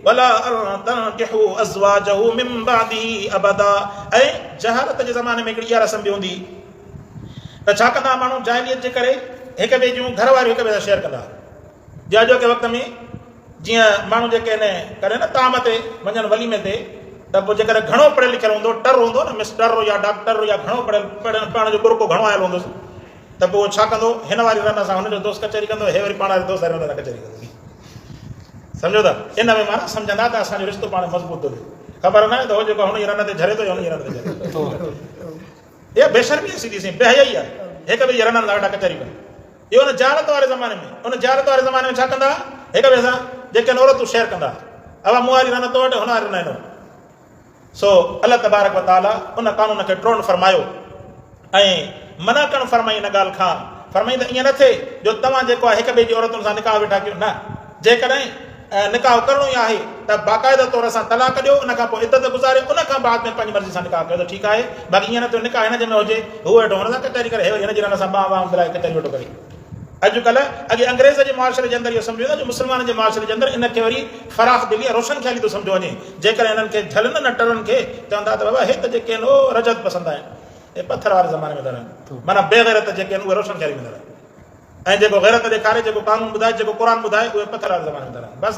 वला तनकिहू अज़वाजहू मिन बादिही अबदा। ऐं जहालत जे ज़माने में हिकिड़ी इहा रस्म बि हूंदी त छा कंदा माण्हू जाहिलियत जे करे हिक ॿिए जूं घर वारियूं हिक ॿिए सां शेयर कंदा। जे अॼोके वक़्त में जीअं माण्हू जेके आहिनि करे न ताम ते वञनि वलीमे ते त पोइ जेकॾहिं घणो पढ़ियलु लिखियलु हूंदो, टर हूंदो न, मिस्टर या डॉक्टर या घणो पढ़ियलु पाण जो बुरको घणो आयल हूंदुसि, त पोइ छा कंदो, हिन वारी रन सां हुनजो दोस्त कचहरी कंदो, हे वरी पाण वारे दोस्त वारे हुन सां कचहरी कंदो। सम्झो था, इन में माना सम्झंदा त असांजो रिश्तो पाण मज़बूत थो थिए। ख़बर न आहे त हो जेको हुन जी रन ते झरे थो या हुन जी रन ते झरे थो। इहा बेशर्मी सीधी सी बेहयाई आहे, हिक ॿिए जी रननि लाइ वेठा कचहरी कनि। इहो हुन जहालत वारे ज़माने में, हुन जहालत वारे ज़माने में छा कंदा, हिक ॿिए सां जेके औरतूं शेयर कंदा, अवा मूं वारी रन तो वटि, हुन वारी रन हिनो। सो अल्लाह तबारक व तआला उन कानून खे ट्रोन फरमायो ऐं मना करणु फरमाई इन ॻाल्हि खां। फरमाई त ईअं न थिए जो तव्हां जेको आहे हिक ॿिए जी औरतुनि सां निकाह वेठा कयो, न, जेकॾहिं निकाह करणो ई आहे त बाक़ाइदा तौर सां तलाक ॾियो, उन खां पोइ इद्दत गुज़ारे, उन खां बाद में पंहिंजी मर्ज़ी सां निकाह कयो त ठीकु आहे। बाक़ी ईअं न थियो निकाह हिन जे में हुजे, हू वेठो हुन सां कचहरी करे, हे वरी हिन जी रन सां बाह मिलाए कचहरी वेठो करे। अॼुकल्ह अॻे अंग्रेज़ जे मुआशरे जे अंदरि इहो सम्झो वेंदो, मुस्लमान जे मुआशरे जे अंदरि इनखे वरी फराख़ दिली रोशन ख़्याली थो सम्झो वञे। जेकॾहिं हिननि खे झलनि न टरनि खे चवंदा त बाबा हे त जेके आहिनि उहो रजत पसंदि आहिनि, हे पथर वारे ज़माने में था रहनि, माना बेग़ैरत जेके आहिनि उहे रोशन ख़्याली में था रहनि, ऐं जेको ग़ैरत ॾेखारे, जेको कानून ॿुधाए, जेको क़ुर ॿुधाए, उहे पथर वारे ज़माने में था रहनि। बसि